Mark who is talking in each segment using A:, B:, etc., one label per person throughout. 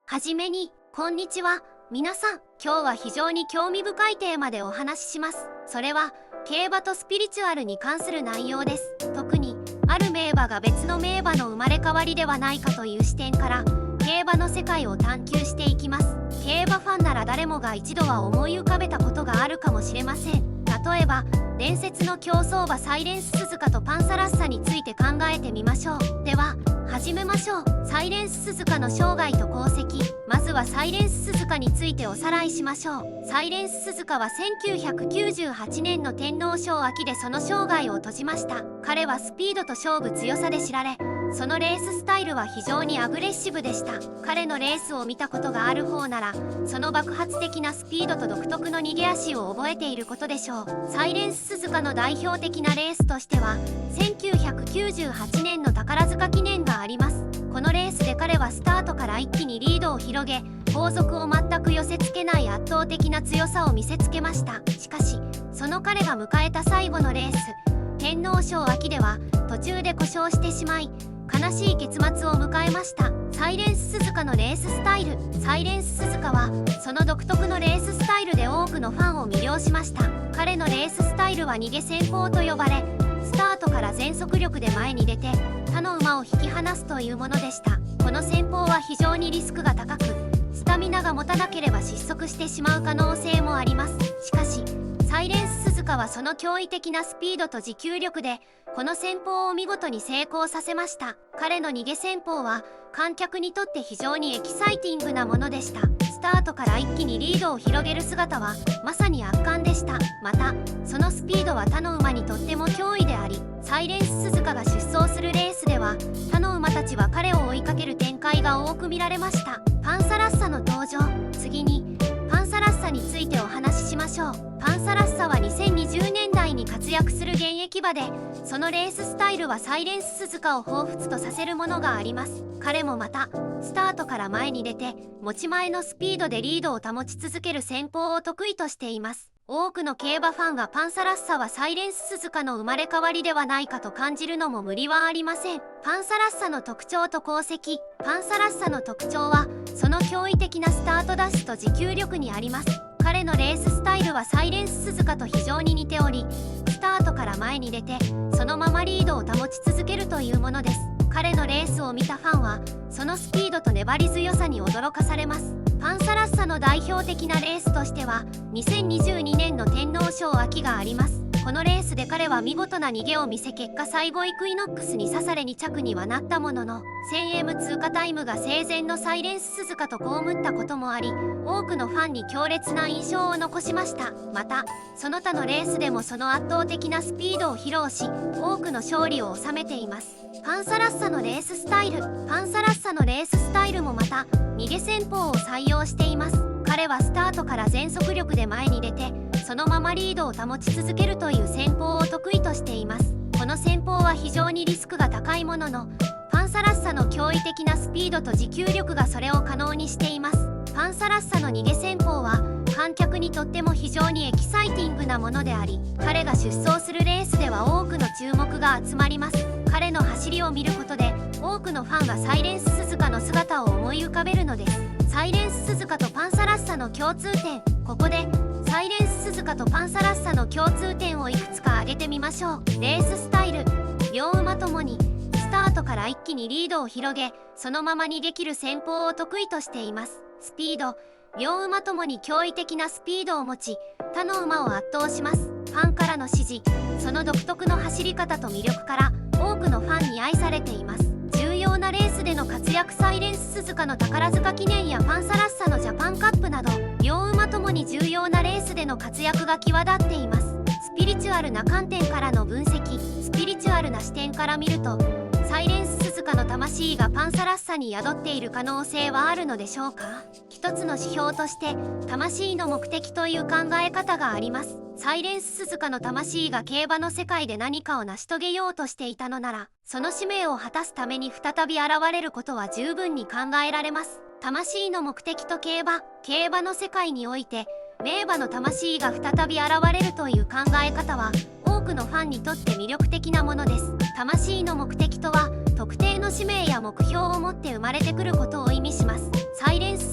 A: はじめに、こんにちは。皆さん、今日は非常に興味深いテーマでお話しします。それは、競馬とスピリチュアルに関する内容です。特に、ある名馬が別の名馬の生まれ変わりではないかという視点から、競馬の世界を探求していきます。競馬ファンなら誰もが一度は思い浮かべたことがあるかもしれません。例えば、伝説の競走馬サイレンススズカとパンサラッサについて考えてみましょう。では、始めましょう。サイレンススズカの生涯と功績。まずはサイレンススズカについておさらいしましょう。サイレンススズカは1998年の天皇賞秋でその生涯を閉じました。彼はスピードと勝負強さで知られ、そのレーススタイルは非常にアグレッシブでした。彼のレースを見たことがある方なら、その爆発的なスピードと独特の逃げ足を覚えていることでしょう。サイレンススズカの代表的なレースとしては、1998年の宝塚記念があります。このレースで彼はスタートから一気にリードを広げ、後続を全く寄せ付けない圧倒的な強さを見せつけました。しかし、その彼が迎えた最後のレース、天皇賞秋では途中で故障してしまい、悲しい結末を迎えました。サイレンススズカのレーススタイル。サイレンススズカはその独特のレーススタイルで多くのファンを魅了しました。彼のレーススタイルは逃げ先行と呼ばれ、スタートから全速力で前に出て他の馬を引き離すというものでした。この戦法は非常にリスクが高く、スタミナが持たなければ失速してしまう可能性もあります。しかしサイレンススズカはその驚異的なスピードと持久力でこの戦法を見事に成功させました。彼の逃げ戦法は観客にとって非常にエキサイティングなものでした。スタートから一気にリードを広げる姿はまさに圧巻でした。またそのスピードは他の馬にとっても脅威であり、サイレンススズカが出走するレースでは他の馬たちは彼を追いかける展開が多く見られました。パンサラッサの登場。次にパンサラッサについてお話ししましょう。パンサラッサは2020年代に活躍する現役馬で、そのレーススタイルはサイレンススズカを彷彿とさせるものがあります。彼もまたスタートから前に出て持ち前のスピードでリードを保ち続ける戦法を得意としています。多くの競馬ファンがパンサラッサはサイレンススズカの生まれ変わりではないかと感じるのも無理はありません。パンサラッサの特徴と功績。パンサラッサの特徴はその驚異的なスタートダッシュと持久力にあります。彼のレーススタイルはサイレンススズカと非常に似ており、スタートから前に出てそのままリードを保ち続けるというものです。彼のレースを見たファンはそのスピードと粘り強さに驚かされます。パンサラッサの代表的なレースとしては2022年の天皇賞秋があります。このレースで彼は見事な逃げを見せ、結果最後イクイノックスに刺され2着にはなったものの、 1000M 通過タイムが生前のサイレンススズカと被ったこともあり、多くのファンに強烈な印象を残しました。またその他のレースでもその圧倒的なスピードを披露し、多くの勝利を収めています。パンサラッサのレーススタイル。パンサラッサのレーススタイルもまた逃げ戦法を採用しています。彼はスタートから全速力で前に出てそのままリードを保ち続けるという戦法を得意としています。この戦法は非常にリスクが高いものの、パンサラッサの驚異的なスピードと持久力がそれを可能にしています。パンサラッサの逃げ戦法は観客にとっても非常にエキサイティングなものであり、彼が出走するレースでは多くの注目が集まります。彼の走りを見ることで多くのファンがサイレンススズカの姿を思い浮かべるのです。サイレンススズカとパンサラッサの共通点。ここでサイレンススズカとパンサラッサの共通点をいくつか挙げてみましょう。レーススタイル。両馬ともにスタートから一気にリードを広げ、そのまま逃げ切る戦法を得意としています。スピード。両馬ともに驚異的なスピードを持ち、他の馬を圧倒します。ファンからの支持。その独特の走り方と魅力から多くのファンに愛されています。重要なレースでの活躍。サイレンススズカの宝塚記念やパンサラッサのジャパンカップなど、両馬ともに重要なレースでの活躍が際立っています。スピリチュアルな観点からの分析。スピリチュアルな視点から見ると、サイレンススズカの魂がパンサラッサに宿っている可能性はあるのでしょうか。一つの指標として魂の目的という考え方があります。サイレンススズカの魂が競馬の世界で何かを成し遂げようとしていたのなら、その使命を果たすために再び現れることは十分に考えられます。魂の目的と競馬の世界において名馬の魂が再び現れるという考え方は多くのファンにとって魅力的なものです。魂の目的とは特定の使命や目標を持って生まれてくることを意味します。サイレンス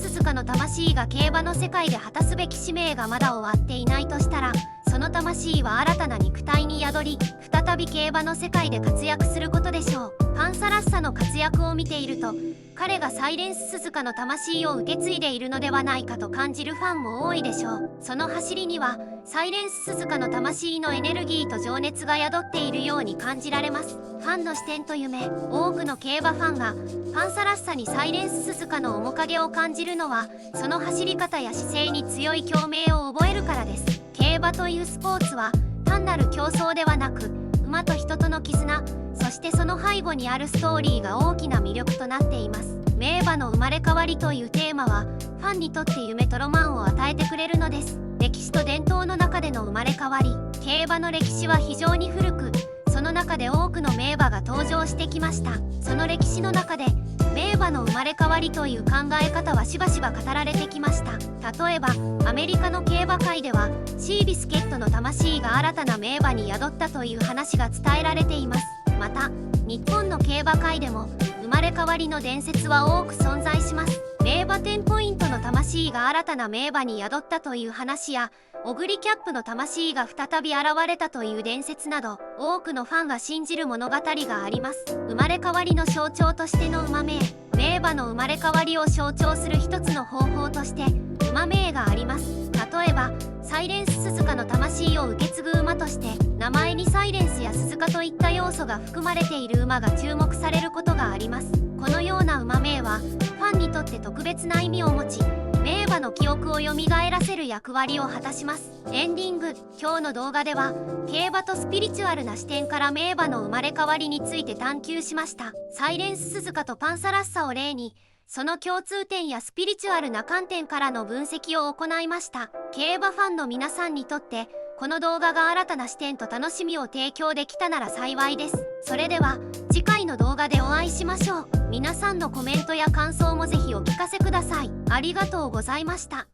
A: の魂が競馬の世界で果たすべき使命がまだ終わっていないとしたら、その魂は新たな肉体に宿り、再び競馬の世界で活躍することでしょう。パンサラッサの活躍を見ていると、彼がサイレンス鈴鹿の魂を受け継いでいるのではないかと感じるファンも多いでしょう。その走りにはサイレンス鈴鹿の魂のエネルギーと情熱が宿っているように感じられます。ファンの視点と夢、多くの競馬ファンがパンサラッサにサイレンス鈴鹿の面影を感じるのは、その走り方や姿勢に強い共鳴を覚えるからです。競馬というスポーツは単なる競争ではなく、馬と人との絆、そしてその背後にあるストーリーが大きな魅力となっています。名馬の生まれ変わりというテーマは、ファンにとって夢とロマンを与えてくれるのです。歴史と伝統の中での生まれ変わり、競馬の歴史は非常に古く、その中で多くの名馬が登場してきました。その歴史の中で名馬の生まれ変わりという考え方はしばしば語られてきました。例えばアメリカの競馬界ではシービスケットの魂が新たな名馬に宿ったという話が伝えられています。また日本の競馬界でも生まれ変わりの伝説は多く存在します。名馬10ポイントの魂が新たな名馬に宿ったという話や、オグリキャップの魂が再び現れたという伝説など、多くのファンが信じる物語があります。生まれ変わりの象徴としての馬名、名馬の生まれ変わりを象徴する一つの方法として馬名があります。例えばサイレンス鈴鹿の魂を受け継ぐ馬として、名前にサイレンスや鈴鹿といった要素が含まれている馬が注目されることがあります。このような馬名はファンにとって特別な意味を持ち、名馬の記憶を蘇らせる役割を果たします。エンディング。今日の動画では競馬とスピリチュアルな視点から名馬の生まれ変わりについて探求しました。サイレンス鈴鹿とパンサラッサを例に、その共通点やスピリチュアルな観点からの分析を行いました。競馬ファンの皆さんにとってこの動画が新たな視点と楽しみを提供できたなら幸いです。それでは次回の動画でお会いしましょう。皆さんのコメントや感想もぜひお聞かせください。ありがとうございました。